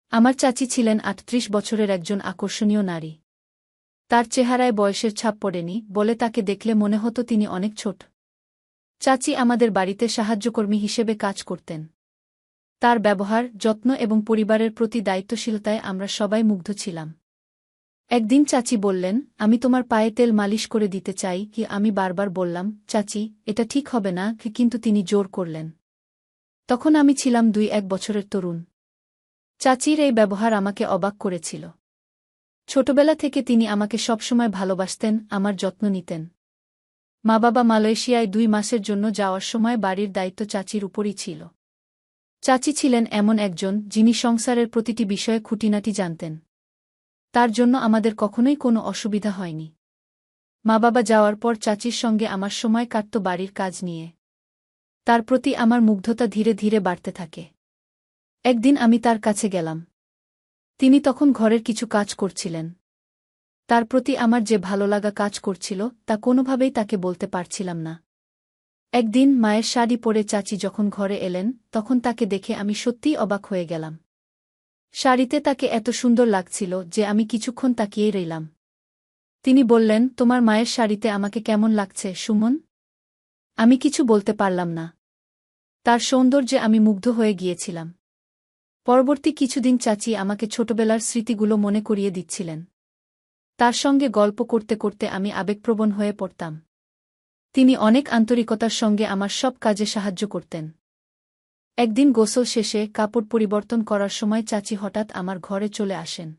আমার চাচি ছিলেন ৩৮ বছরের একজন আকর্ষণীয় নারী। তার চেহারায় বয়সের ছাপ পড়েনি বলে তাকে দেখলে মনে হতো তিনি অনেক ছোট। চাচি আমাদের বাড়িতে সাহায্যকর্মী হিসেবে কাজ করতেন। তার ব্যবহার, যত্ন এবং পরিবারের প্রতি দায়িত্বশীলতায় আমরা সবাই মুগ্ধ ছিলাম। একদিন চাচি বললেন, আমি তোমার পায়ে তেল মালিশ করে দিতে চাই। আমি বারবার বললাম, চাচি, এটা ঠিক হবে না, কিন্তু তিনি জোর করলেন। তখন আমি ছিলাম ২-১ বছরের তরুণ। চাচির এই ব্যবহার আমাকে অবাক করেছিল। ছোটবেলা থেকে তিনি আমাকে সবসময় ভালোবাসতেন, আমার যত্ন নিতেন। মা-বাবা মালয়েশিয়ায় ২ মাসের জন্য যাওয়ার সময় বাড়ির দায়িত্ব চাচির উপরই ছিল। চাচি ছিলেন এমন একজন, যিনি সংসারের প্রতিটি বিষয়ে খুঁটিনাটি জানতেন। তার জন্য আমাদের কখনোই কোনো অসুবিধা হয়নি। মা-বাবা যাওয়ার পর চাচির সঙ্গে আমার সময় কাটত বাড়ির কাজ নিয়ে। তার প্রতি আমার মুগ্ধতা ধীরে ধীরে বাড়তে থাকে। একদিন আমি তার কাছে গেলাম। তিনি তখন ঘরের কিছু কাজ করছিলেন। তার প্রতি আমার যে ভালো লাগা কাজ করছিল, তা কোনোভাবেই তাকে বলতে পারছিলাম না। একদিন মায়ের শাড়ি পরে চাচি যখন ঘরে এলেন, তখন তাকে দেখে আমি সত্যিই অবাক হয়ে গেলাম। শাড়িতে তাকে এত সুন্দর লাগছিল যে আমি কিছুক্ষণ তাকিয়েই রইলাম। তিনি বললেন, তোমার মায়ের শাড়িতে আমাকে কেমন লাগছে, সুমন? আমি কিছু বলতে পারলাম না। তার সৌন্দর্যে আমি মুগ্ধ হয়ে গিয়েছিলাম। পরবর্তী কিছুদিন চাচি আমাকে ছোটবেলার স্মৃতিগুলো মনে করিয়ে দিচ্ছিলেন। তার সঙ্গে গল্প করতে করতে আমি আবেগপ্রবণ হয়ে পড়তাম। তিনি অনেক আন্তরিকতার সঙ্গে আমার সব কাজে সাহায্য করতেন। একদিন গোসল শেষে কাপড় পরিবর্তন করার সময় চাচি হঠাৎ আমার ঘরে চলে আসেন।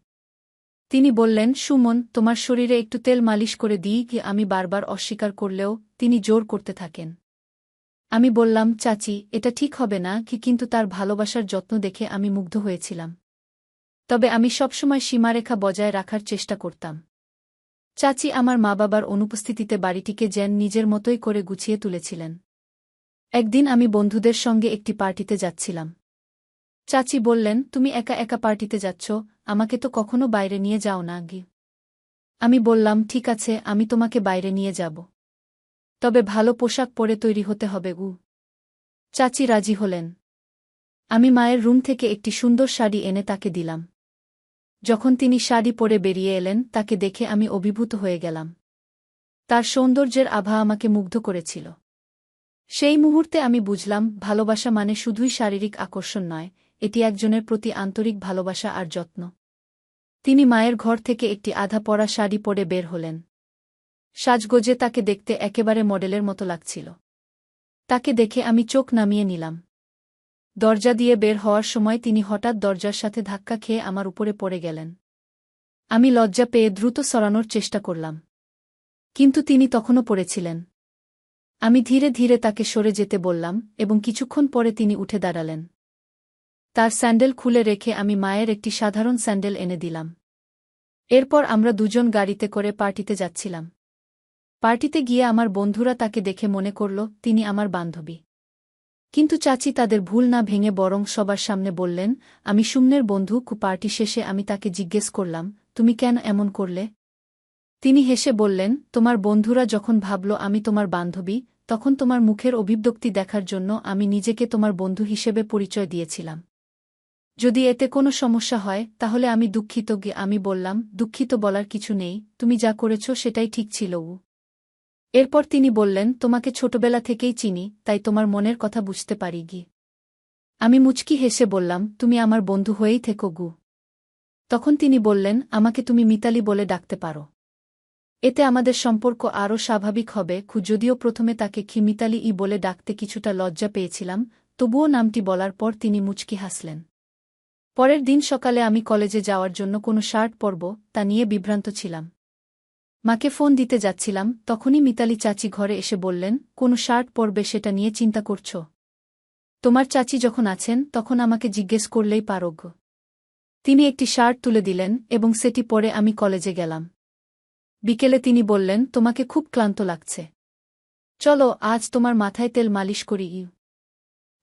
তিনি বললেন, সুমন, তোমার শরীরে একটু তেল মালিশ করে দিই কি? আমি বারবার অস্বীকার করলেও তিনি জোর করতে থাকেন। আমি বললাম, চাচি, এটা ঠিক হবে না, কিন্তু তার ভালোবাসার যত্ন দেখে আমি মুগ্ধ হয়েছিলাম। তবে আমি সবসময় সীমারেখা বজায় রাখার চেষ্টা করতাম। চাচি আমার মা-বাবার অনুপস্থিতিতে বাড়িটিকে যেন নিজের মতোই করে গুছিয়ে তুলেছিলেন। একদিন আমি বন্ধুদের সঙ্গে একটি পার্টিতে যাচ্ছিলাম। চাচি বললেন, তুমি একা একা পার্টিতে যাচ্ছ, আমাকে তো কখনো বাইরে নিয়ে যাও না গি। আমি বললাম, ঠিক আছে, আমি তোমাকে বাইরে নিয়ে যাব। তবে ভালো পোশাক পরে তৈরি হতে হবে গু। চাচি রাজি হলেন। আমি মায়ের রুম থেকে একটি সুন্দর শাড়ি এনে তাকে দিলাম। যখন তিনি শাড়ি পরে বেরিয়ে এলেন, তাকে দেখে আমি অভিভূত হয়ে গেলাম। তার সৌন্দর্যের আভা আমাকে মুগ্ধ করেছিল। সেই মুহূর্তে আমি বুঝলাম, ভালোবাসা মানে শুধুই শারীরিক আকর্ষণ নয়, এটি একজনের প্রতি আন্তরিক ভালোবাসা আর যত্ন। তিনি মায়ের ঘর থেকে একটি আধা পরা শাড়ি পরে বের হলেন। সাজগোজে তাকে দেখতে একেবারে মডেলের মতো লাগছিল। তাকে দেখে আমি চোখ নামিয়ে নিলাম। দরজা দিয়ে বের হওয়ার সময় তিনি হঠাৎ দরজার সাথে ধাক্কা খেয়ে আমার উপরে পড়ে গেলেন। আমি লজ্জা পেয়ে দ্রুত সরানোর চেষ্টা করলাম। কিন্তু তিনি তখনও পড়েছিলেন। আমি ধীরে ধীরে তাকে সরে যেতে বললাম এবং কিছুক্ষণ পরে তিনি উঠে দাঁড়ালেন। তার স্যান্ডেল খুলে রেখে আমি মায়ের একটি সাধারণ স্যান্ডেল এনে দিলাম। এরপর আমরা দুজন গাড়িতে করে পার্টিতে যাচ্ছিলাম। পার্টিতে গিয়ে আমার বন্ধুরা তাকে দেখে মনে করল তিনি আমার বান্ধবী। কিন্তু চাচি তাদের ভুল না ভেঙে বরং সবার সামনে বললেন, আমি সুমনের বন্ধু। পার্টি শেষে আমি তাকে জিজ্ঞেস করলাম, তুমি কেন এমন করলে? তিনি হেসে বললেন, তোমার বন্ধুরা যখন ভাবল আমি তোমার বান্ধবী, তখন তোমার মুখের অভিব্যক্তি দেখার জন্য আমি নিজেকে তোমার বন্ধু হিসেবে পরিচয় দিয়েছিলাম। যদি এতে কোনো সমস্যা হয় তাহলে আমি দুঃখিত। আমি বললাম, দুঃখিত বলার কিছু নেই, তুমি যা করেছ সেটাই ঠিক ছিল। এরপর তিনি বললেন, তোমাকে ছোটবেলা থেকেই চিনি, তাই তোমার মনের কথা বুঝতে পারি গি। আমি মুচকি হেসে বললাম, তুমি আমার বন্ধু হয়েই থেকো গু। তখন তিনি বললেন, আমাকে তুমি মিতালি বলে ডাকতে পারো। এতে আমাদের সম্পর্ক আরও স্বাভাবিক হবে। যদিও প্রথমে তাকে মিতালি বলে ডাকতে কিছুটা লজ্জা পেয়েছিলাম, তবুও নামটি বলার পর তিনি মুচকি হাসলেন। পরের দিন সকালে আমি কলেজে যাওয়ার জন্য কোনো শার্ট পরব তা নিয়ে বিভ্রান্ত ছিলাম। মাকে ফোন দিতে যাচ্ছিলাম, তখনই মিতালি চাচি ঘরে এসে বললেন, কোনো শার্ট পরবে সেটা নিয়ে চিন্তা করছ? তোমার চাচি যখন আছেন তখন আমাকে জিজ্ঞেস করলেই পারো। তিনি একটি শার্ট তুলে দিলেন এবং সেটি পরে আমি কলেজে গেলাম। বিকেলে তিনি বললেন, তোমাকে খুব ক্লান্ত লাগছে, চলো আজ তোমার মাথায় তেল মালিশ করি।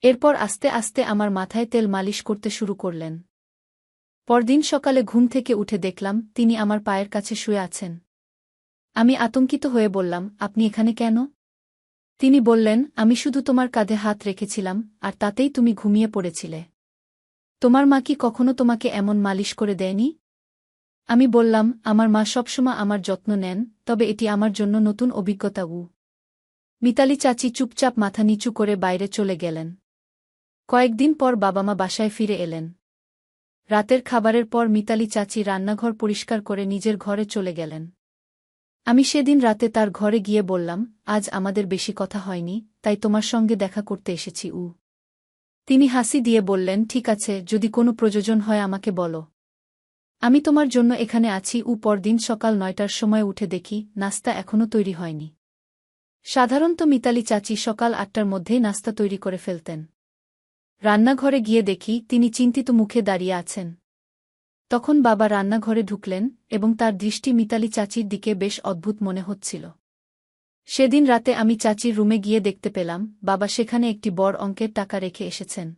এরপর আস্তে আস্তে আমার মাথায় তেল মালিশ করতে শুরু করলেন। পরদিন সকালে ঘুম থেকে উঠে দেখলাম তিনি আমার পায়ের কাছে শুয়ে আছেন। আমি আতঙ্কিত হয়ে বললাম, আপনি এখানে কেন? তিনি বললেন, আমি শুধু তোমার কাঁধে হাত রেখেছিলাম আর তাতেই তুমি ঘুমিয়ে পড়েছিলে। তোমার মা কি কখনো তোমাকে এমন মালিশ করে দেয়নি? আমি বললাম, আমার মা সবসময় আমার যত্ন নেন, তবে এটি আমার জন্য নতুন অভিজ্ঞতা। মিতালি চাচি চুপচাপ মাথা নিচু করে বাইরে চলে গেলেন। কয়েকদিন পর বাবা-মা বাসায় ফিরে এলেন। রাতের খাবারের পর মিতালি চাচি রান্নাঘর পরিষ্কার করে নিজের ঘরে চলে গেলেন। আমি সেদিন রাতে তার ঘরে গিয়ে বললাম, আজ আমাদের বেশি কথা হয়নি, তাই তোমার সঙ্গে দেখা করতে এসেছি। তিনি হাসি দিয়ে বললেন, ঠিক আছে, যদি কোনো প্রয়োজন হয় আমাকে বলো। আমি তোমার জন্য এখানে আছি। পরদিন সকাল ৯টার সময় উঠে দেখি নাস্তা এখনও তৈরি হয়নি। সাধারণত মিতালি চাচি সকাল ৮টার মধ্যেই নাস্তা তৈরি করে ফেলতেন। রান্নাঘরে গিয়ে দেখি তিনি চিন্তিত মুখে দাঁড়িয়ে আছেন। তখন বাবা রান্নাঘরে ঢুকলেন এবং তার দৃষ্টি মিতালি চাচির দিকে বেশ অদ্ভুত মনে হচ্ছিল। সেদিন রাতে আমি চাচির রুমে গিয়ে দেখতে পেলাম বাবা সেখানে একটি বড় অঙ্কের টাকা রেখে এসেছেন।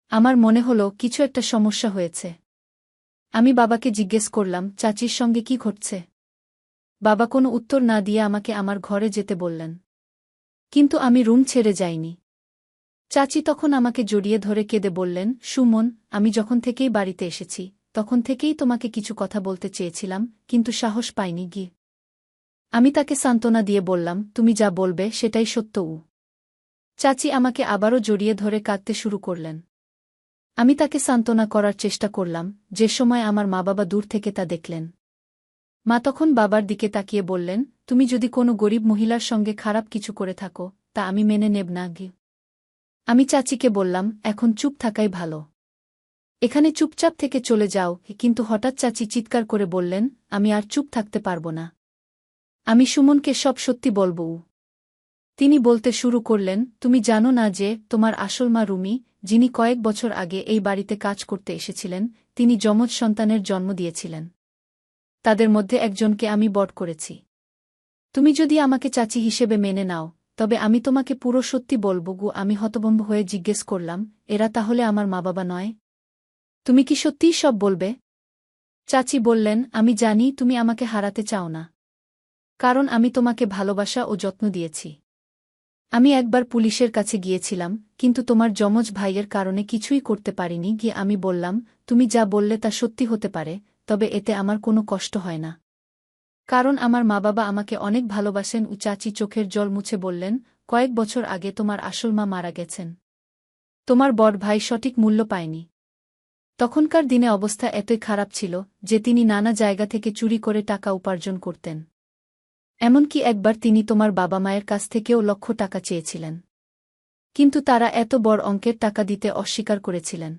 আমার মনে হলো কিছু একটা সমস্যা হয়েছে। আমি বাবাকে জিজ্ঞেস করলাম, চাচির সঙ্গে কি ঘটছে? বাবা কোনো উত্তর না দিয়ে আমাকে আমার ঘরে যেতে বললেন। কিন্তু আমি রুম ছেড়ে যাইনি। চাচি তখন আমাকে জড়িয়ে ধরে কেঁদে বললেন, সুমন, আমি যখন থেকেই বাড়িতে এসেছি তখন থেকেই তোমাকে কিছু কথা বলতে চেয়েছিলাম, কিন্তু সাহস পাইনি। আমি তাকে সান্ত্বনা দিয়ে বললাম, তুমি যা বলবে সেটাই সত্য। চাচি আমাকে আবারও জড়িয়ে ধরে কাঁদতে শুরু করলেন। আমি তাকে সান্ত্বনা করার চেষ্টা করলাম, যে সময় আমার মা-বাবা দূর থেকে তা দেখলেন। মা তখন বাবার দিকে তাকিয়ে বললেন, তুমি যদি কোনো গরিব মহিলার সঙ্গে খারাপ কিছু করে থাকো তা আমি মেনে নেব না। আমি চাচিকে বললাম, এখন চুপ থাকাই ভালো। এখানে চুপচাপ থেকে চলে যাও। কিন্তু হঠাৎ চাচি চিৎকার করে বললেন, আমি আর চুপ থাকতে পারব না। আমি সুমনকে সব সত্যি বলব। তিনি বলতে শুরু করলেন, তুমি জানো না যে তোমার আসল মা রুমি, যিনি কয়েক বছর আগে এই বাড়িতে কাজ করতে এসেছিলেন, তিনি যমজ সন্তানের জন্ম দিয়েছিলেন। তাদের মধ্যে একজনকে আমি বড় করেছি। তুমি যদি আমাকে চাচি হিসেবে মেনে নাও তবে আমি তোমাকে পুরো সত্যি বলব। আমি হতভম্ব হয়ে জিজ্ঞেস করলাম, এরা তাহলে আমার মা-বাবা নয়? তুমি কি সত্যিই সব বলবে? চাচি বললেন, আমি জানি তুমি আমাকে হারাতে চাও না, কারণ আমি তোমাকে ভালোবাসা ও যত্ন দিয়েছি। আমি একবার পুলিশের কাছে গিয়েছিলাম, কিন্তু তোমার যমজ ভাইয়ের কারণে কিছুই করতে পারিনি। আমি বললাম, তুমি যা বললে তা সত্যি হতে পারে, তবে এতে আমার কোনো কষ্ট হয় না, কারণ আমার মা-বাবা আমাকে অনেক ভালোবাসেন। চাচি চোখের জল মুছে বললেন, কয়েক বছর আগে তোমার আসল মা মারা গেছেন। তোমার বড় ভাই সঠিক মূল্য পায়নি। তখনকার দিনে অবস্থা এতই খারাপ ছিল যে তিনি নানা জায়গা থেকে চুরি করে টাকা উপার্জন করতেন। এমনকি একবার তিনি তোমার বাবা-মায়ের কাছ থেকেও লক্ষ টাকা চেয়েছিলেন, কিন্তু তারা এত বড় অঙ্কের টাকা দিতে অস্বীকার করেছিলেন।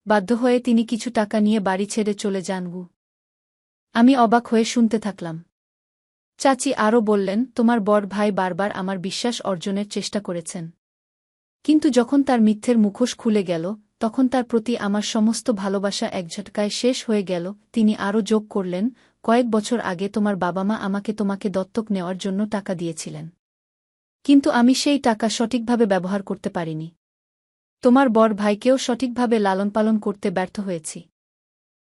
বাধ্য হয়ে তিনি কিছু টাকা নিয়ে বাড়ি ছেড়ে চলে যান। আমি অবাক হয়ে শুনতে থাকলাম। চাচি আরও বললেন, তোমার বড় ভাই বারবার আমার বিশ্বাস অর্জনের চেষ্টা করেছেন, কিন্তু যখন তার মিথ্যের মুখোশ খুলে গেল তখন তার প্রতি আমার সমস্ত ভালোবাসা এক ঝটকায় শেষ হয়ে গেল। তিনি আরও যোগ করলেন, কয়েক বছর আগে তোমার বাবা-মা আমাকে তোমাকে দত্তক নেওয়ার জন্য টাকা দিয়েছিলেন, কিন্তু আমি সেই টাকা সঠিকভাবে ব্যবহার করতে পারিনি। তোমার বড় ভাইকেও সঠিকভাবে লালন-পালন করতে ব্যর্থ হয়েছি।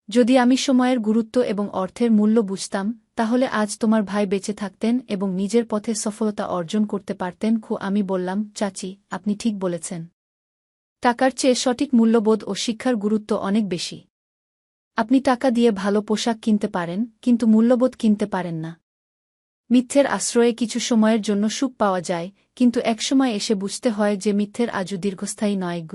যদি আমি সময়ের গুরুত্ব এবং অর্থের মূল্য বুঝতাম তাহলে আজ তোমার ভাই বেঁচে থাকতেন এবং নিজের পথে সফলতা অর্জন করতে পারতেন। আমি বললাম, চাচি, আপনি ঠিক বলেছেন। টাকার চেয়ে সঠিক মূল্যবোধ ও শিক্ষার গুরুত্ব অনেক বেশি। আপনি টাকা দিয়ে ভালো পোশাক কিনতে পারেন, কিন্তু মূল্যবোধ কিনতে পারেন না। মিথ্যের আশ্রয়ে কিছু সময়ের জন্য সুখ পাওয়া যায়, কিন্তু একসময় এসে বুঝতে হয় যে মিথ্যের আজও দীর্ঘস্থায়ী নয়।